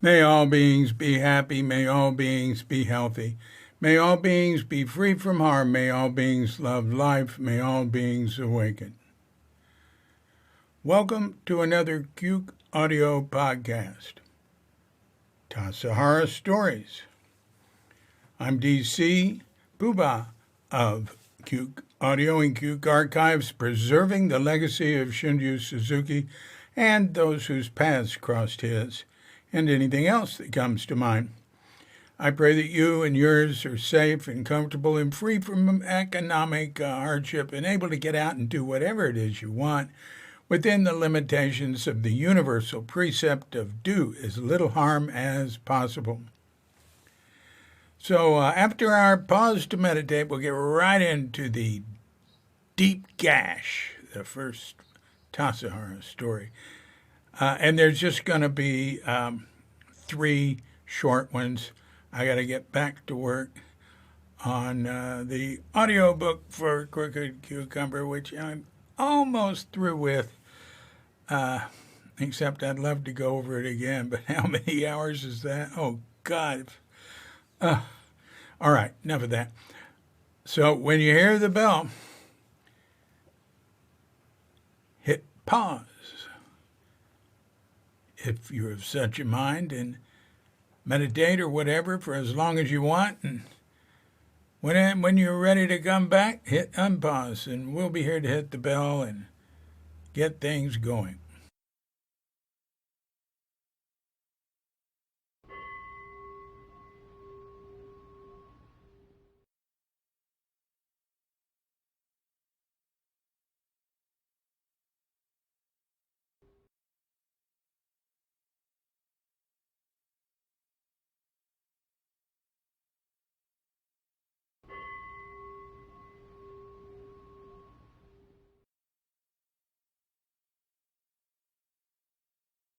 May all beings be happy. May all beings be healthy. May all beings be free from harm. May all beings love life. May all beings awaken. Welcome to another Cuke audio podcast, Tassajara Stories. I'm DC Poobah of Cuke Audio and Cuke Archives, preserving the legacy of Shunryu Suzuki and those whose paths crossed his, and anything else that comes to mind. I pray that you and yours are safe and comfortable and free from economic hardship and able to get out and do whatever it is you want within the limitations of the universal precept of do as little harm as possible. So after our pause to meditate, we'll get right into the Deep Gash, the first Tassajara story. And there's just going to be 3 short ones. I got to get back to work on the audiobook for Crooked Cucumber, which I'm almost through with, except I'd love to go over it again. But how many hours is that? Oh, God. All right, enough of that. So when you hear the bell, hit pause if you're of such a mind, and meditate or whatever for as long as you want. And when you're ready to come back, hit unpause, and we'll be here to hit the bell and get things going.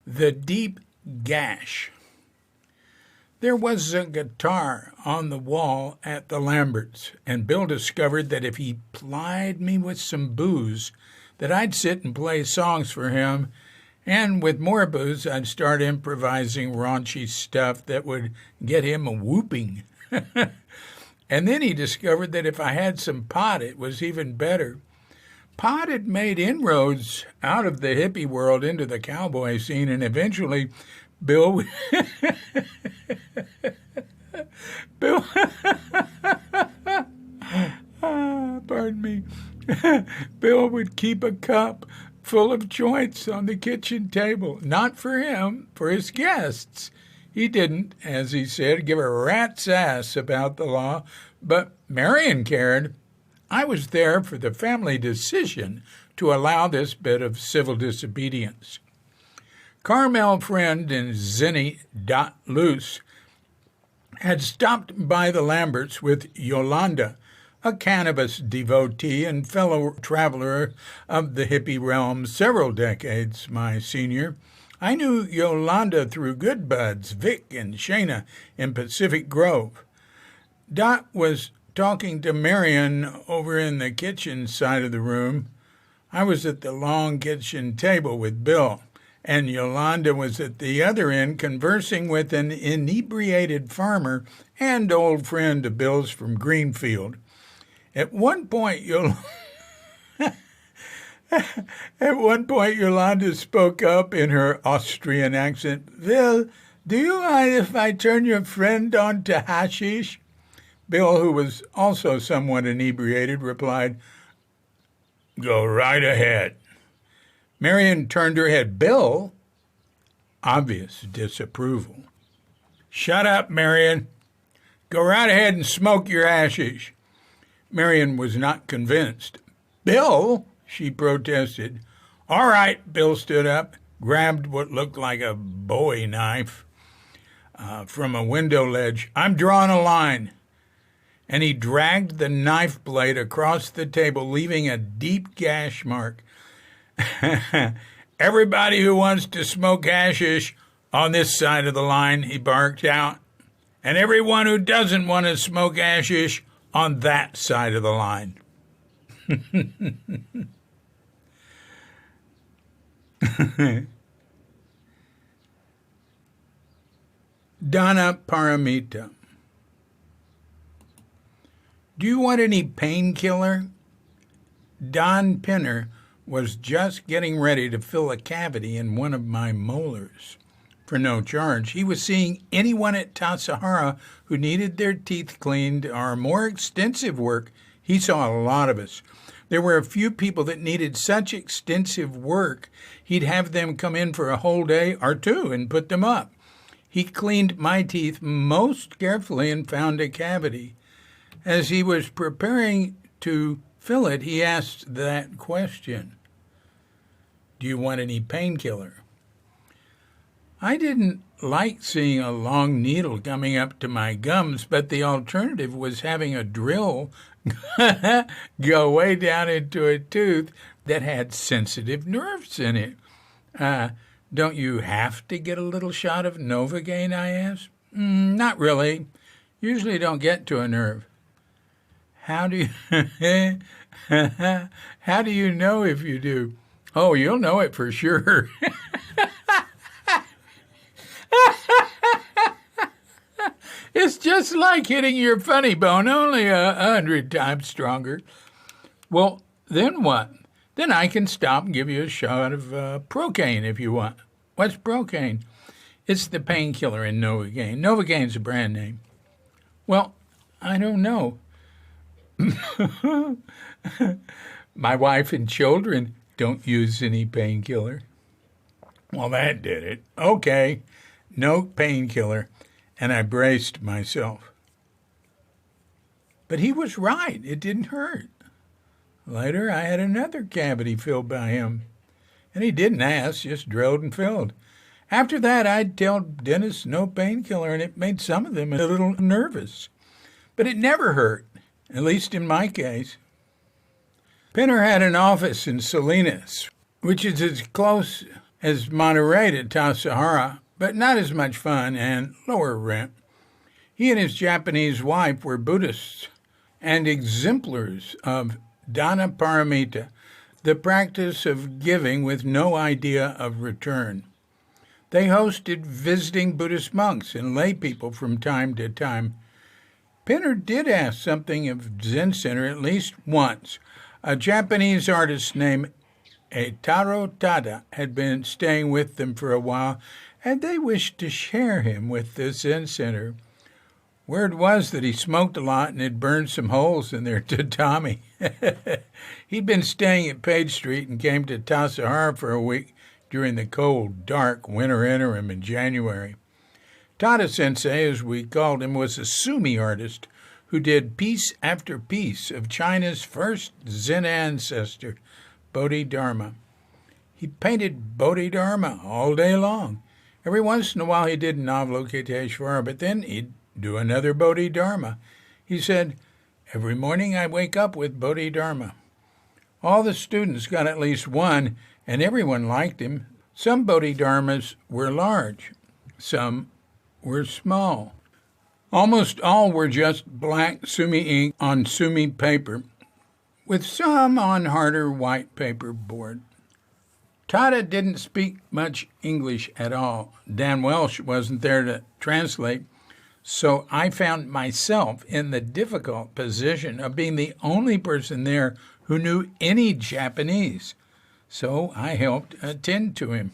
The Deep Gash. There was a guitar on the wall at the Lamberts, and Bill discovered that if he plied me with some booze, that I'd sit and play songs for him, and with more booze, I'd start improvising raunchy stuff that would get him a whooping. And then he discovered that if I had some pot, it was even better. Pot had made inroads out of the hippie world into the cowboy scene, and eventually Bill pardon me, Bill would keep a cup full of joints on the kitchen table, not for him, for his guests. He didn't, as he said, give a rat's ass about the law, but Marion cared. I was there for the family decision to allow this bit of civil disobedience. Carmel Friend and Zinny.Loose had stopped by the Lamberts with Yolanda, a cannabis devotee and fellow traveler of the hippie realm, several decades my senior. I knew Yolanda through good buds, Vic and Shayna in Pacific Grove. Dot was talking to Marion over in the kitchen side of the room. I was at the long kitchen table with Bill, and Yolanda was at the other end conversing with an inebriated farmer and old friend of Bill's from Greenfield. At one point, Yolanda spoke up in her Austrian accent. "Bill, do you mind if I turn your friend on to hashish?" Bill, who was also somewhat inebriated, replied, "Go right ahead." Marion turned her head. Bill, obvious disapproval. "Shut up, Marion. Go right ahead and smoke your hashish." Marion was not convinced. "Bill," she protested. "All right," Bill stood up, grabbed what looked like a Bowie knife from a window ledge. "I'm drawing a line." And he dragged the knife blade across the table, leaving a deep gash mark. "Everybody who wants to smoke hashish on this side of the line," he barked out, "and everyone who doesn't want to smoke hashish on that side of the line." Dana Paramita. Do you want any painkiller? Don Pinner was just getting ready to fill a cavity in one of my molars. For no charge, he was seeing anyone at Tassajara who needed their teeth cleaned or more extensive work. He saw a lot of us. There were a few people that needed such extensive work, he'd have them come in for a whole day or two and put them up. He cleaned my teeth most carefully and found a cavity. As he was preparing to fill it, he asked that question. Do you want any painkiller? I didn't like seeing a long needle coming up to my gums, but the alternative was having a drill go way down into a tooth that had sensitive nerves in it. Don't you have to get a little shot of Novocaine, I asked. Not really. Usually don't get to a nerve. How do you how do you know if you do? Oh, you'll know it for sure. It's just like hitting your funny bone, only 100 times stronger. Well, then what? Then I can stop and give you a shot of Procaine if you want. What's Procaine? It's the painkiller in Novocaine. Novocaine's a brand name. Well, I don't know. My wife and children don't use any painkiller. Well, that did it. Okay, no painkiller. And I braced myself. But he was right. It didn't hurt. Later, I had another cavity filled by him. And he didn't ask, just drilled and filled. After that, I'd tell dentists no painkiller, and it made some of them a little nervous. But it never hurt, at least in my case. Pinner had an office in Salinas, which is as close as Monterey to Tassajara, but not as much fun and lower rent. He and his Japanese wife were Buddhists and exemplars of Dana Paramita, the practice of giving with no idea of return. They hosted visiting Buddhist monks and lay people from time to time. Pinner did ask something of Zen Center at least once. A Japanese artist named Eitaro Tada had been staying with them for a while, and they wished to share him with the Zen Center. Word was that he smoked a lot and had burned some holes in their tatami. He'd been staying at Page Street and came to Tassajara for a week during the cold, dark winter interim in January. Taka Sensei, as we called him, was a Sumi artist who did piece after piece of China's first Zen ancestor, Bodhidharma. He painted Bodhidharma all day long. Every once in a while he did Avalokiteshvara, but then he'd do another Bodhidharma. He said, every morning I wake up with Bodhidharma. All the students got at least one, and everyone liked him. Some Bodhidharmas were large. Some were small. Almost all were just black Sumi ink on Sumi paper, with some on harder white paper board. Tada didn't speak much English at all. Dan Welsh wasn't there to translate, so I found myself in the difficult position of being the only person there who knew any Japanese. So I helped attend to him.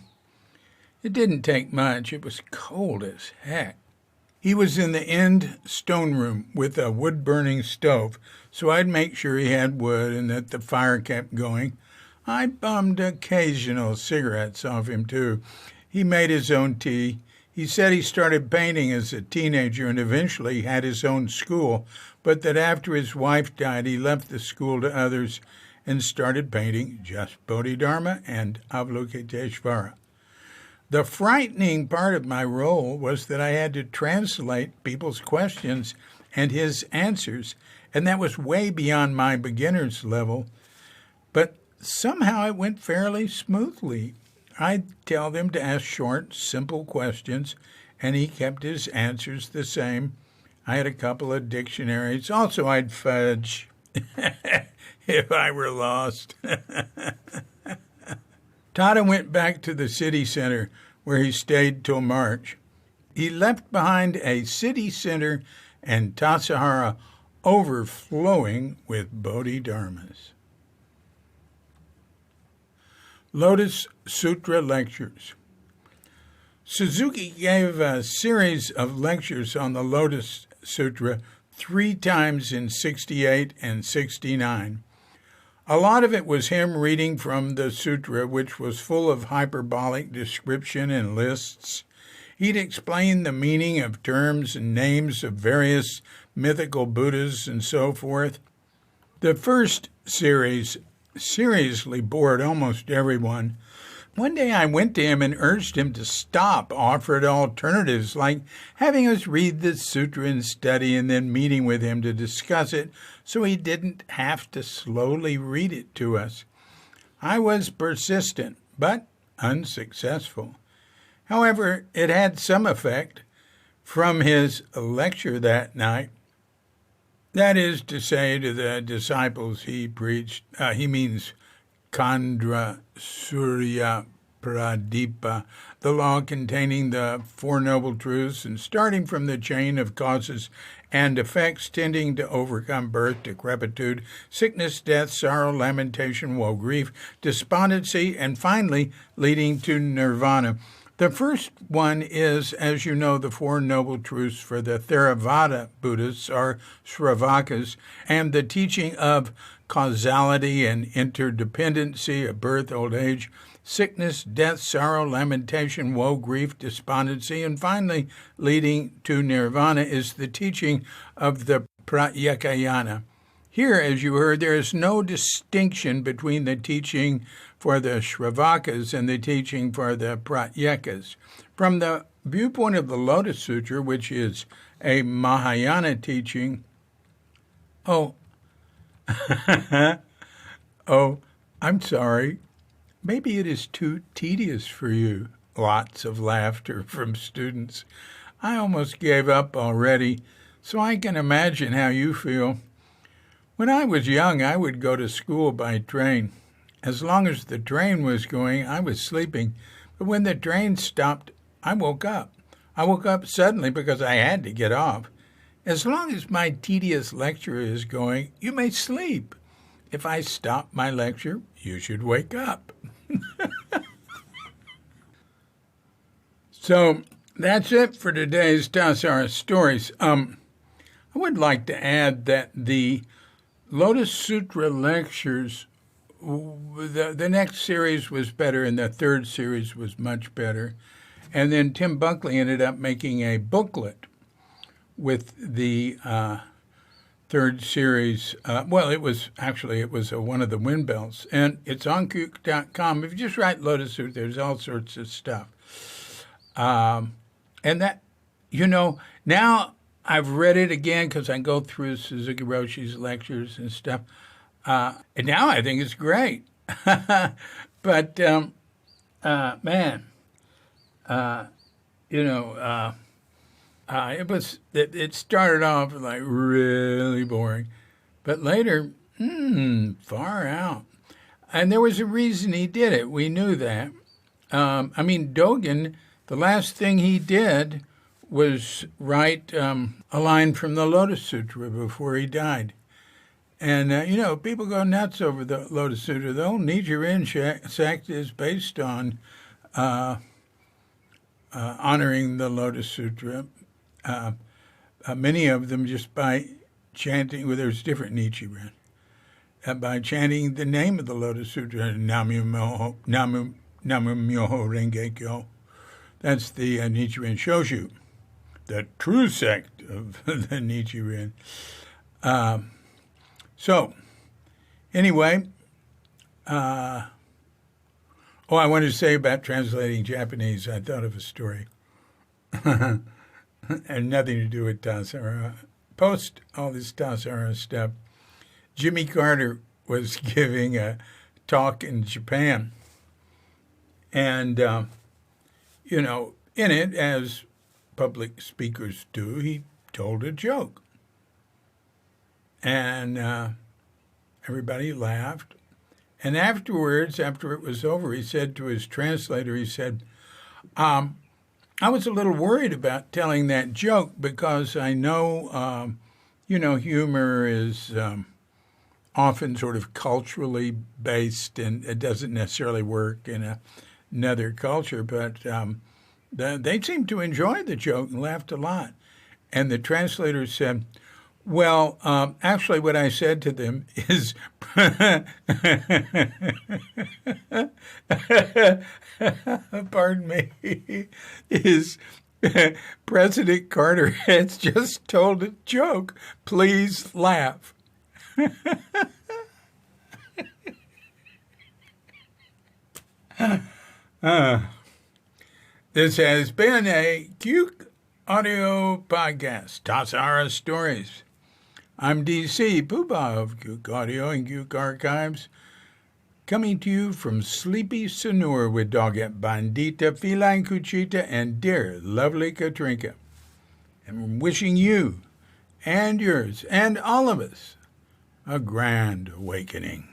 It didn't take much. It was cold as heck. He was in the end stone room with a wood-burning stove, so I'd make sure he had wood and that the fire kept going. I bummed occasional cigarettes off him, too. He made his own tea. He said he started painting as a teenager and eventually had his own school, but that after his wife died, he left the school to others and started painting just Bodhidharma and Avalokiteshvara. The frightening part of my role was that I had to translate people's questions and his answers, and that was way beyond my beginner's level. But somehow it went fairly smoothly. I'd tell them to ask short, simple questions, and he kept his answers the same. I had a couple of dictionaries. Also, I'd fudge if I were lost. Tada went back to the city center, where he stayed till March. He left behind a city center and Tassajara overflowing with Bodhidharmas. Lotus Sutra Lectures. Suzuki gave a series of lectures on the Lotus Sutra 3 times in 68 and 69. A lot of it was him reading from the sutra, which was full of hyperbolic description and lists. He'd explain the meaning of terms and names of various mythical Buddhas and so forth. The first series seriously bored almost everyone. One day I went to him and urged him to stop, offered alternatives like having us read the sutra and study and then meeting with him to discuss it so he didn't have to slowly read it to us. I was persistent, but unsuccessful. However, it had some effect. From his lecture that night, that is to say, to the disciples he preached, he means Khandra Surya Pradipa, the law containing the Four Noble Truths and starting from the chain of causes and effects tending to overcome birth, decrepitude, sickness, death, sorrow, lamentation, woe, grief, despondency, and finally leading to nirvana. The first one is, as you know, the Four Noble Truths for the Theravada Buddhists, or Shravakas, and the teaching of causality and interdependency of birth, old age, sickness, death, sorrow, lamentation, woe, grief, despondency, and finally leading to nirvana is the teaching of the Pratyekayana. Here, as you heard, there is no distinction between the teaching for the Shravakas and the teaching for the Pratyekas. From the viewpoint of the Lotus Sutra, which is a Mahayana teaching, oh, I'm sorry. Maybe it is too tedious for you. Lots of laughter from students. I almost gave up already, so I can imagine how you feel. When I was young, I would go to school by train. As long as the train was going, I was sleeping. But when the train stopped, I woke up. I woke up suddenly because I had to get off. As long as my tedious lecture is going, you may sleep. If I stop my lecture, you should wake up. So that's it for today's Tassajara Stories. I would like to add that the Lotus Sutra lectures, the next series was better and the third series was much better. And then Tim Buckley ended up making a booklet with the third series. It was one of the wind bells. And it's on Kook.com. If you just write Lotus Sutra, there's all sorts of stuff. And that, now I've read it again because I go through Suzuki Roshi's lectures and stuff. And now I think it's great. But, it started off like really boring. But later, far out. And there was a reason he did it. We knew that. Dogen, the last thing he did was write a line from the Lotus Sutra before he died. And, people go nuts over the Lotus Sutra. The whole Nichiren sect is based on honoring the Lotus Sutra. Many of them just by chanting, there's different Nichiren, by chanting the name of the Lotus Sutra, Namu Myoho Renge Kyo. That's the Nichiren Shoshu, the true sect of the Nichiren. I wanted to say about translating Japanese. I thought of a story. And nothing to do with Tassajara. Post all this Tassajara stuff. Jimmy Carter was giving a talk in Japan. And, in it, as public speakers do, he told a joke. And everybody laughed. And afterwards, after it was over, he said to his translator, he said, I was a little worried about telling that joke because I know, humor is often sort of culturally based, and it doesn't necessarily work in another culture. But they seemed to enjoy the joke and laughed a lot. And the translator said, well, actually, what I said to them is, pardon me, is President Carter has just told a joke. Please laugh. This has been a Cute Audio Podcast, Tassajara Stories. I'm DC, Poobah of Cute Audio and Cute Archives, coming to you from sleepy Sanur with Doggett Bandita, Feline Cuchita, and dear lovely Katrinka. And wishing you and yours and all of us a grand awakening.